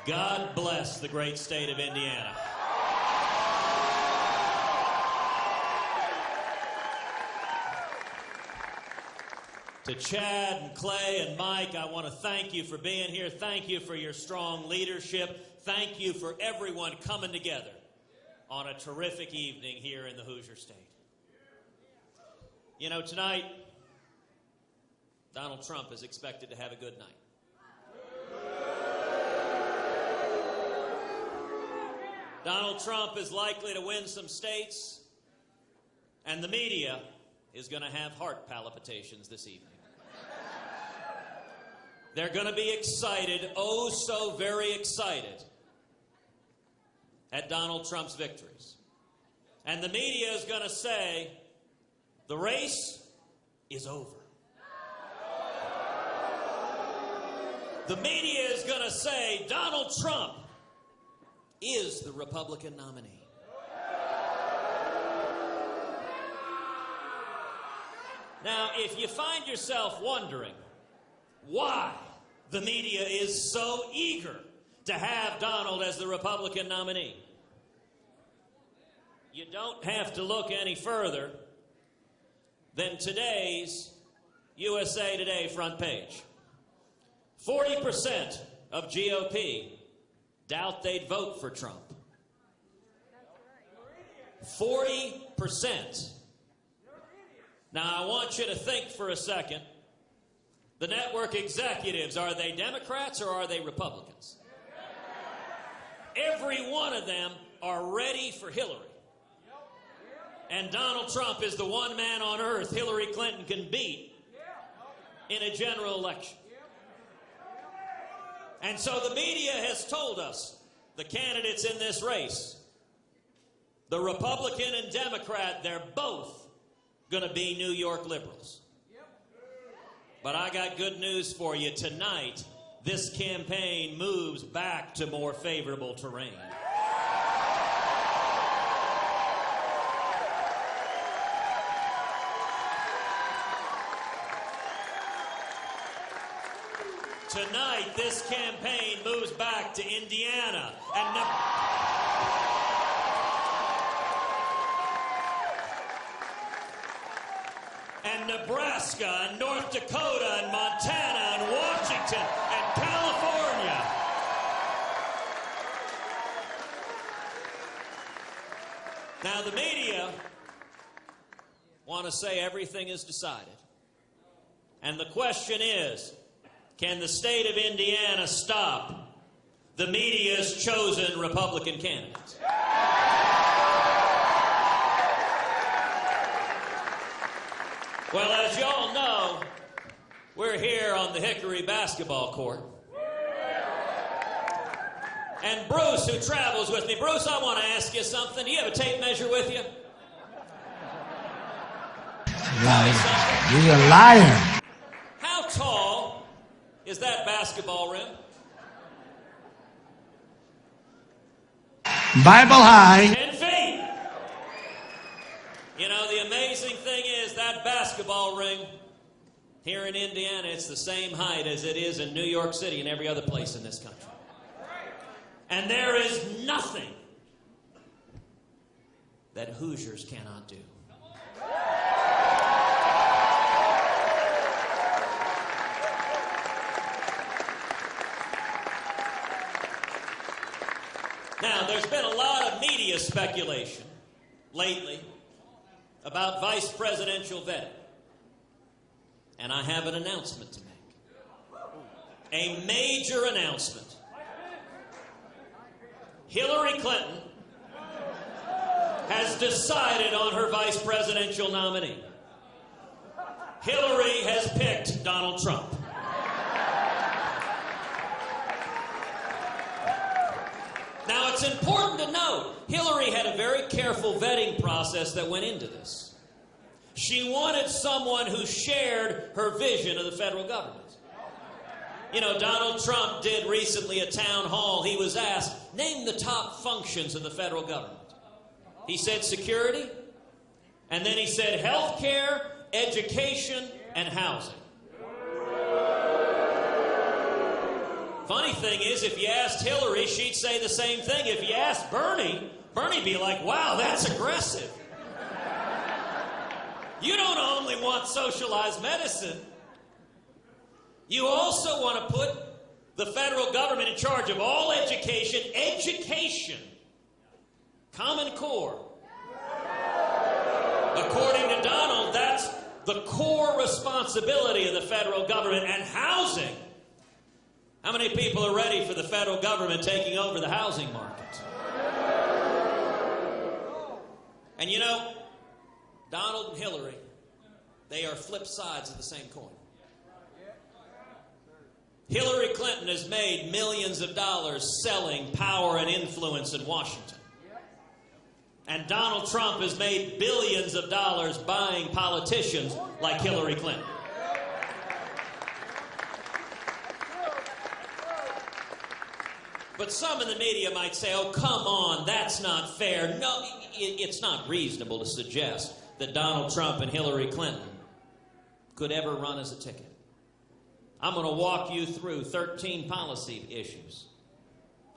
God bless the great state of Indiana. To Chad and Clay and Mike, I want to thank you for being here. Thank you for your strong leadership. Thank you for everyone coming together on a terrific evening here in the Hoosier State. You know, tonight, Donald Trump is expected to have a good night. Donald Trump is likely to win some states, and the media is going to have heart palpitations this evening. They're going to be excited, oh so very excited, at Donald Trump's victories. And the media is going to say, the race is over. The media is going to say, Donald Trump is the Republican nominee. Now, if you find yourself wondering why the media is so eager to have Donald as the Republican nominee, you don't have to look any further than today's USA Today front page. 40% of GOP doubt they'd vote for Trump. 40%. Now, I want you to think for a second. The network executives, are they Democrats or are they Republicans? Every one of them are ready for Hillary. And Donald Trump is the one man on earth Hillary Clinton can beat in a general election. And so the media has told us, the candidates in this race, the Republican and Democrat, they're both going to be New York liberals. But I got good news for you. Tonight, this campaign moves back to more favorable terrain. Tonight, this campaign moves back to Indiana and Nebraska and North Dakota and Montana and Washington and California. Now, the media want to say everything is decided. And the question is, can the state of Indiana stop the media's chosen Republican candidates? Well, as you all know, we're here on the Hickory basketball court. And Bruce, who travels with me, Bruce, I want to ask you something. Do you have a tape measure with you? You're a liar. How tall is that basketball rim? Bible high. 10 feet. You know, the amazing thing is that basketball ring here in Indiana, it's the same height as it is in New York City and every other place in this country. And there is nothing that Hoosiers cannot do. Now, there's been a lot of media speculation lately about vice presidential vetting. And I have an announcement to make. A major announcement. Hillary Clinton has decided on her vice presidential nominee. Hillary has picked Donald Trump. Now, it's important to note, Hillary had a very careful vetting process that went into this. She wanted someone who shared her vision of the federal government. You know, Donald Trump did recently a town hall. He was asked, name the top functions of the federal government. He said security, and then he said health care, education, and housing. Funny thing is, if you asked Hillary, she'd say the same thing. If you asked Bernie, Bernie'd be like, wow, that's aggressive. You don't only want socialized medicine, you also want to put the federal government in charge of all education. Education. Common Core. According to Donald, that's the core responsibility of the federal government. And housing. How many people are ready for the federal government taking over the housing market? And you know, Donald and Hillary, they are flip sides of the same coin. Hillary Clinton has made millions of dollars selling power and influence in Washington. And Donald Trump has made billions of dollars buying politicians like Hillary Clinton. But some in the media might say, oh, come on, that's not fair. No, it's not reasonable to suggest that Donald Trump and Hillary Clinton could ever run as a ticket. I'm going to walk you through 13 policy issues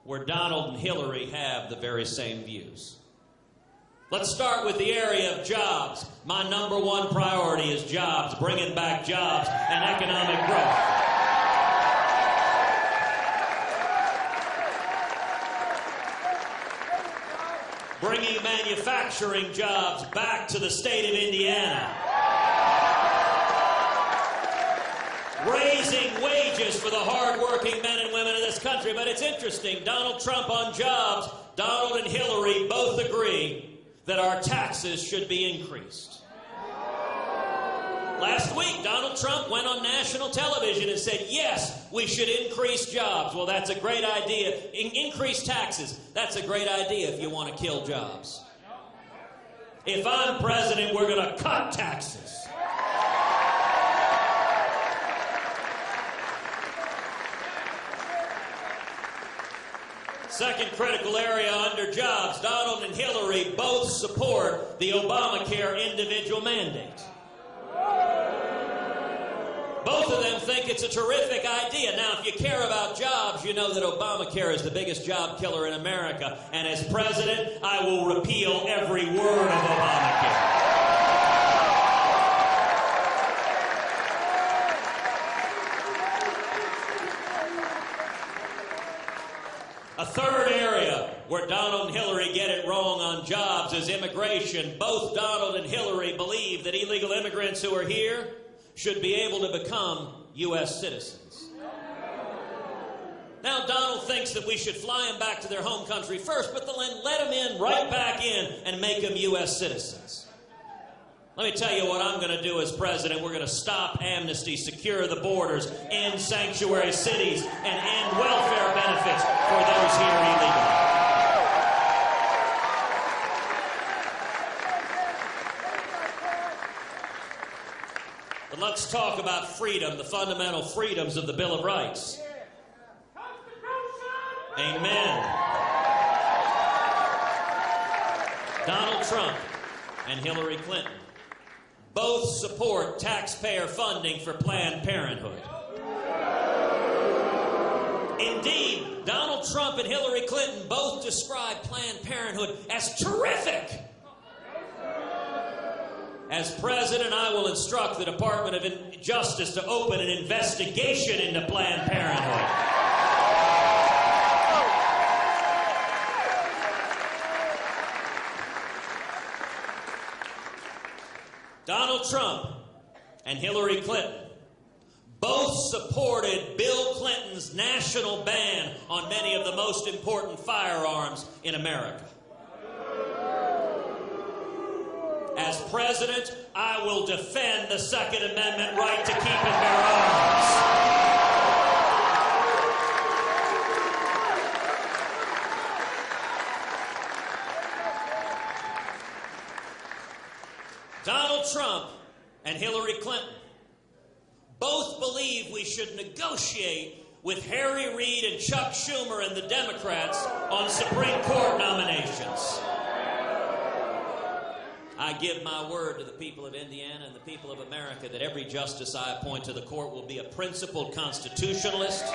where Donald and Hillary have the very same views. Let's start with the area of jobs. My number one priority is jobs, bringing back jobs and economic growth. Bringing manufacturing jobs back to the state of Indiana. Raising wages for the hard-working men and women of this country. But it's interesting, Donald Trump on jobs, Donald and Hillary both agree that our taxes should be increased. Last week, Donald Trump went on national television and said, yes, we should increase jobs. Well, that's a great idea. Increase taxes. That's a great idea if you want to kill jobs. If I'm president, we're going to cut taxes. Second critical area under jobs, Donald and Hillary both support the Obamacare individual mandate. Both of them think it's a terrific idea. Now, if you care about jobs, you know that Obamacare is the biggest job killer in America. And as president, I will repeal every word of Obamacare. A third area where Donald and Hillary get it wrong on jobs is immigration. Both Donald and Hillary believe that illegal immigrants who are here should be able to become U.S. citizens. Now, Donald thinks that we should fly them back to their home country first, but then let them in, right back in, and make them U.S. citizens. Let me tell you what I'm going to do as president. We're going to stop amnesty, secure the borders, end sanctuary cities, and end welfare benefits for those here illegally. But let's talk about freedom, the fundamental freedoms of the Bill of Rights. Amen. Donald Trump and Hillary Clinton both support taxpayer funding for Planned Parenthood. Indeed, Donald Trump and Hillary Clinton both describe Planned Parenthood as terrific. As president, I will instruct the Department of Justice to open an investigation into Planned Parenthood. Donald Trump and Hillary Clinton both supported Bill Clinton's national ban on many of the most important firearms in America. As president, I will defend the Second Amendment right to keep and bear arms. Donald Trump and Hillary Clinton both believe we should negotiate with Harry Reid and Chuck Schumer and the Democrats on Supreme Court nominations. I give my word to the people of Indiana and the people of America that every justice I appoint to the court will be a principled constitutionalist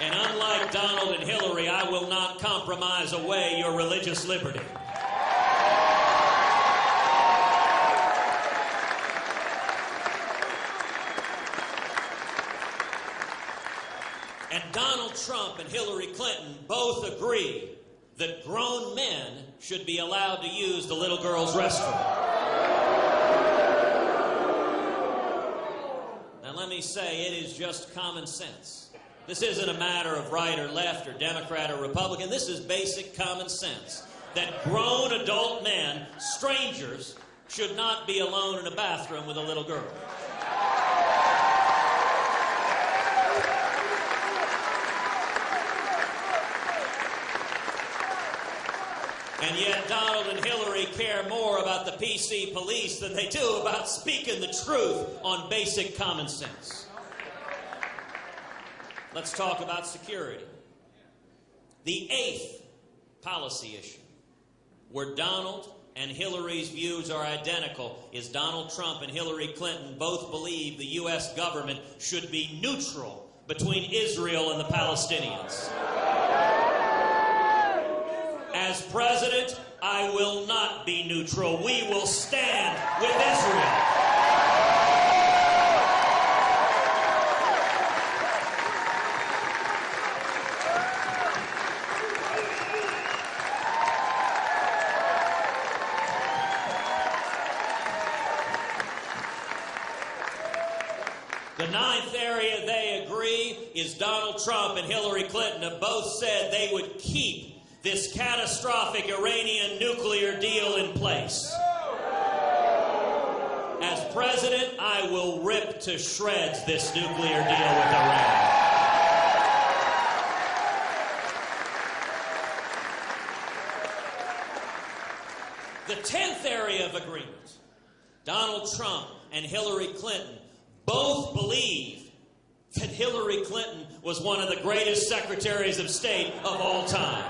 And unlike Donald and Hillary, I will not compromise away your religious liberty. And Donald Trump and Hillary Clinton both agree that grown men should be allowed to use the little girl's restroom. Now let me say, it is just common sense. This isn't a matter of right or left or Democrat or Republican. This is basic common sense. That grown adult men, strangers, should not be alone in a bathroom with a little girl. And yet Donald and Hillary care more about the PC police than they do about speaking the truth on basic common sense. Let's talk about security. The eighth policy issue, where Donald and Hillary's views are identical, is Donald Trump and Hillary Clinton both believe the U.S. government should be neutral between Israel and the Palestinians. As president, I will not be neutral. We will stand with Israel. The ninth area they agree is Donald Trump and Hillary Clinton have both said they would keep this catastrophic Iranian nuclear deal in place. As president, I will rip to shreds this nuclear deal with Iran. The 10th area of agreement, Donald Trump and Hillary Clinton both believe that Hillary Clinton was one of the greatest secretaries of state of all time.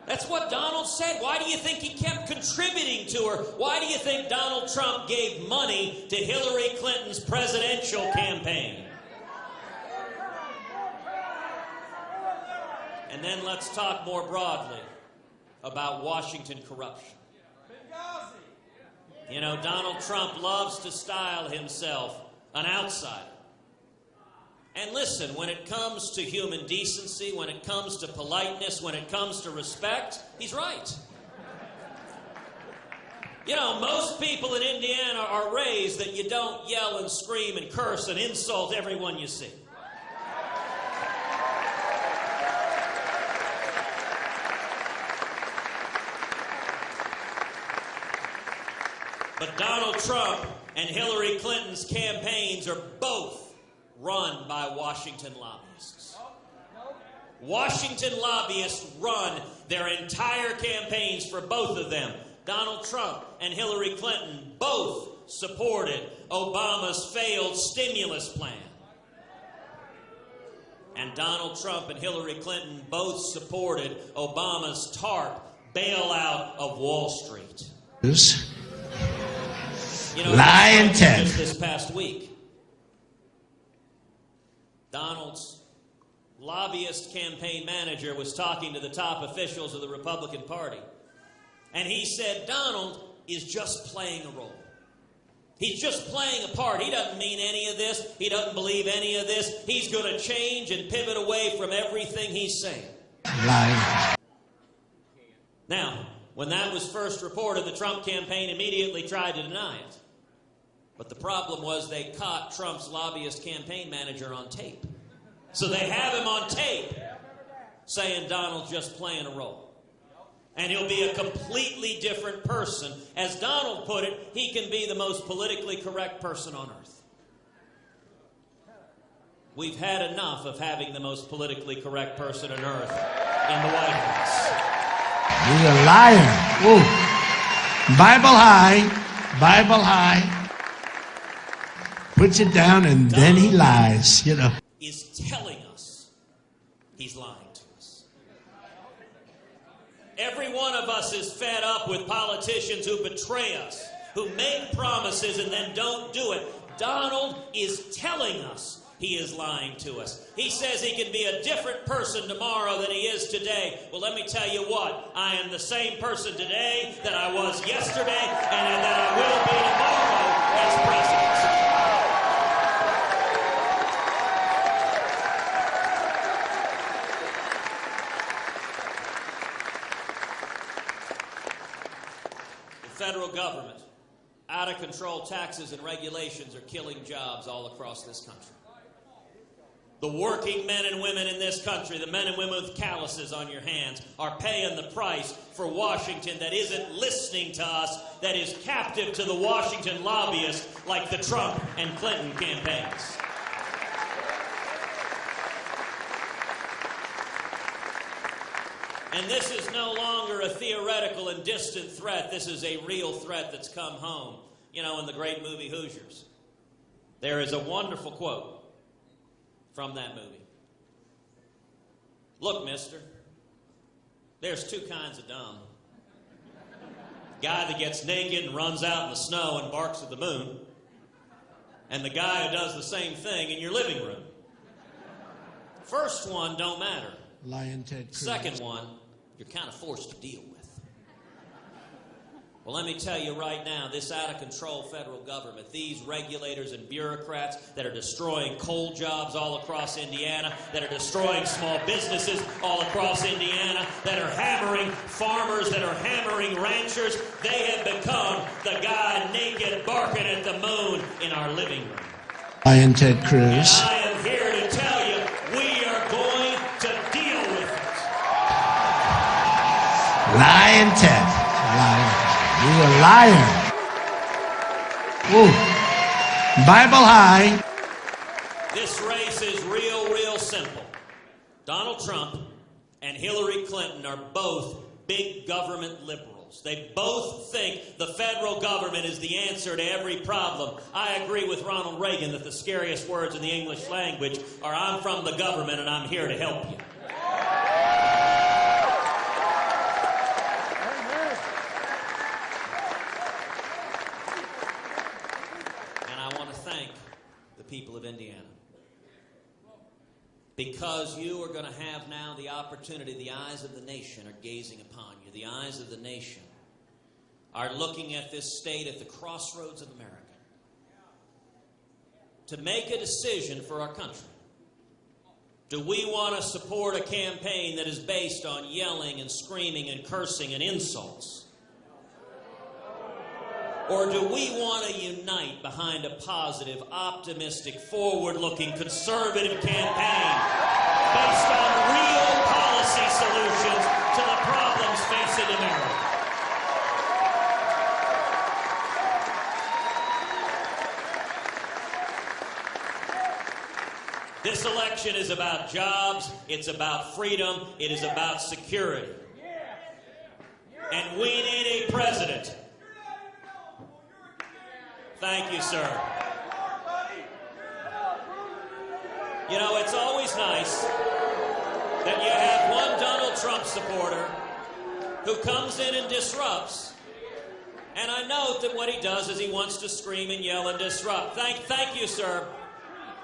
That's what Donald said. Why do you think he kept contributing to her? Why do you think Donald Trump gave money to Hillary Clinton's presidential campaign? And then let's talk more broadly about Washington corruption. You know, Donald Trump loves to style himself an outsider. And listen, when it comes to human decency, when it comes to politeness, when it comes to respect, he's right. You know, most people in Indiana are raised that you don't yell and scream and curse and insult everyone you see. But Donald Trump and Hillary Clinton's campaigns are both run by Washington lobbyists. Washington lobbyists run their entire campaigns for both of them. Donald Trump and Hillary Clinton both supported Obama's failed stimulus plan. And Donald Trump and Hillary Clinton both supported Obama's TARP bailout of Wall Street. You know, Lyin just this past week, Donald's lobbyist campaign manager was talking to the top officials of the Republican Party. And he said Donald is just playing a role. He's just playing a part. He doesn't mean any of this. He doesn't believe any of this. He's going to change and pivot away from everything he's saying. Lyin. Now, when that was first reported, the Trump campaign immediately tried to deny it. But the problem was they caught Trump's lobbyist campaign manager on tape. So they have him on tape saying Donald's just playing a role. And he'll be a completely different person. As Donald put it, he can be the most politically correct person on earth. We've had enough of having the most politically correct person on earth in the White House. He's a liar. Whoa. Bible high. Bible high. Puts it down and then he lies, you know. Is telling us he's lying to us. Every one of us is fed up with politicians who betray us, who make promises and then don't do it. Donald is telling us he is lying to us. He says he can be a different person tomorrow than he is today. Well, let me tell you what. I am the same person today that I was yesterday and that I will be tomorrow as president. The federal government, out of control taxes and regulations are killing jobs all across this country. The working men and women in this country, the men and women with calluses on your hands, are paying the price for Washington that isn't listening to us, that is captive to the Washington lobbyists like the Trump and Clinton campaigns. And this is no longer a theoretical and distant threat. This is a real threat that's come home. You know, in the great movie Hoosiers, there is a wonderful quote from that movie. Look, mister, there's two kinds of dumb. Guy that gets naked and runs out in the snow and barks at the moon, and the guy who does the same thing in your living room. First one don't matter. Lyin, Ted, Cruz. Second one, you're kind of forced to deal with. Well, let me tell you right now, this out-of-control federal government, these regulators and bureaucrats that are destroying coal jobs all across Indiana, that are destroying small businesses all across Indiana, that are hammering farmers, that are hammering ranchers, they have become the guy naked barking at the moon in our living room. Lyin, Ted, Cruz. And I am here to tell you, we are going to deal with it. Lyin, Ted. Liar. You're a liar. Whoa. Bible high. This race is real simple. Donald Trump and Hillary Clinton are both big government liberals. They both think the federal government is the answer to every problem. I agree with Ronald Reagan that the scariest words in the English language are, I'm from the government and I'm here to help you. People of Indiana, because you are going to have now the opportunity. The eyes of the nation are gazing upon you. The eyes of the nation are looking at this state at the crossroads of America to make a decision for our country. Do we want to support a campaign that is based on yelling and screaming and cursing and insults? Or do we want to unite behind a positive, optimistic, forward-looking, conservative campaign based on real policy solutions to the problems facing America? This election is about jobs, it's about freedom, it is about security. And we need a president. Thank you, sir. You know, it's always nice that you have one Donald Trump supporter who comes in and disrupts. And I note that what he does is he wants to scream and yell and disrupt. Thank you, sir.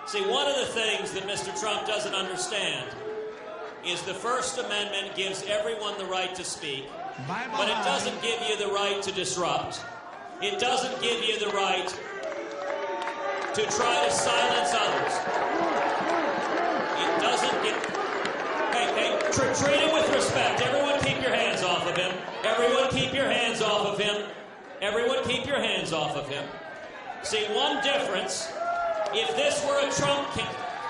See, one of the things that Mr. Trump doesn't understand is the First Amendment gives everyone the right to speak, but it doesn't give you the right to disrupt. It doesn't give you the right to try to silence others. It doesn't give... Hey, treat him with respect. Everyone keep your hands off of him. Everyone keep your hands off of him. Everyone keep your hands off of him. See, one difference, if this were a Trump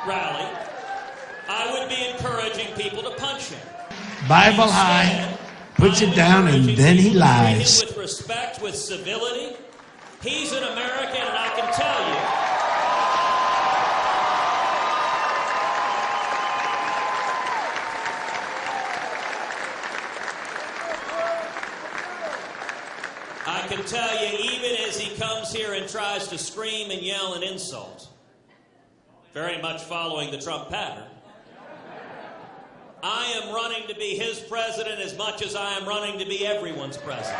rally, I would be encouraging people to punch him. Bible high. Puts it down and then he lies. With respect, with civility. He's an American, and I can tell you, even as he comes here and tries to scream and yell and insult, very much following the Trump pattern, I am running to be his president as much as I am running to be everyone's president.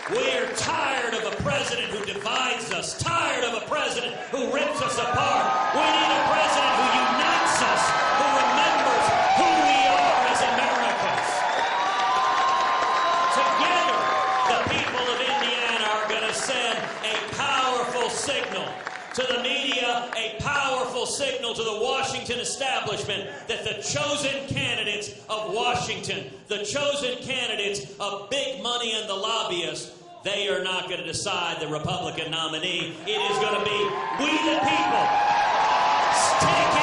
We're tired of a president who divides us, tired of a president who rips us apart. We need a president who unites us, who remembers who we are as Americans. Together, the people of Indiana are going to send a powerful signal to the media, a powerful signal to the Washington establishment that the chosen candidates of Washington, the chosen candidates of big money and the lobbyists, they are not going to decide the Republican nominee. It is going to be we the people. Take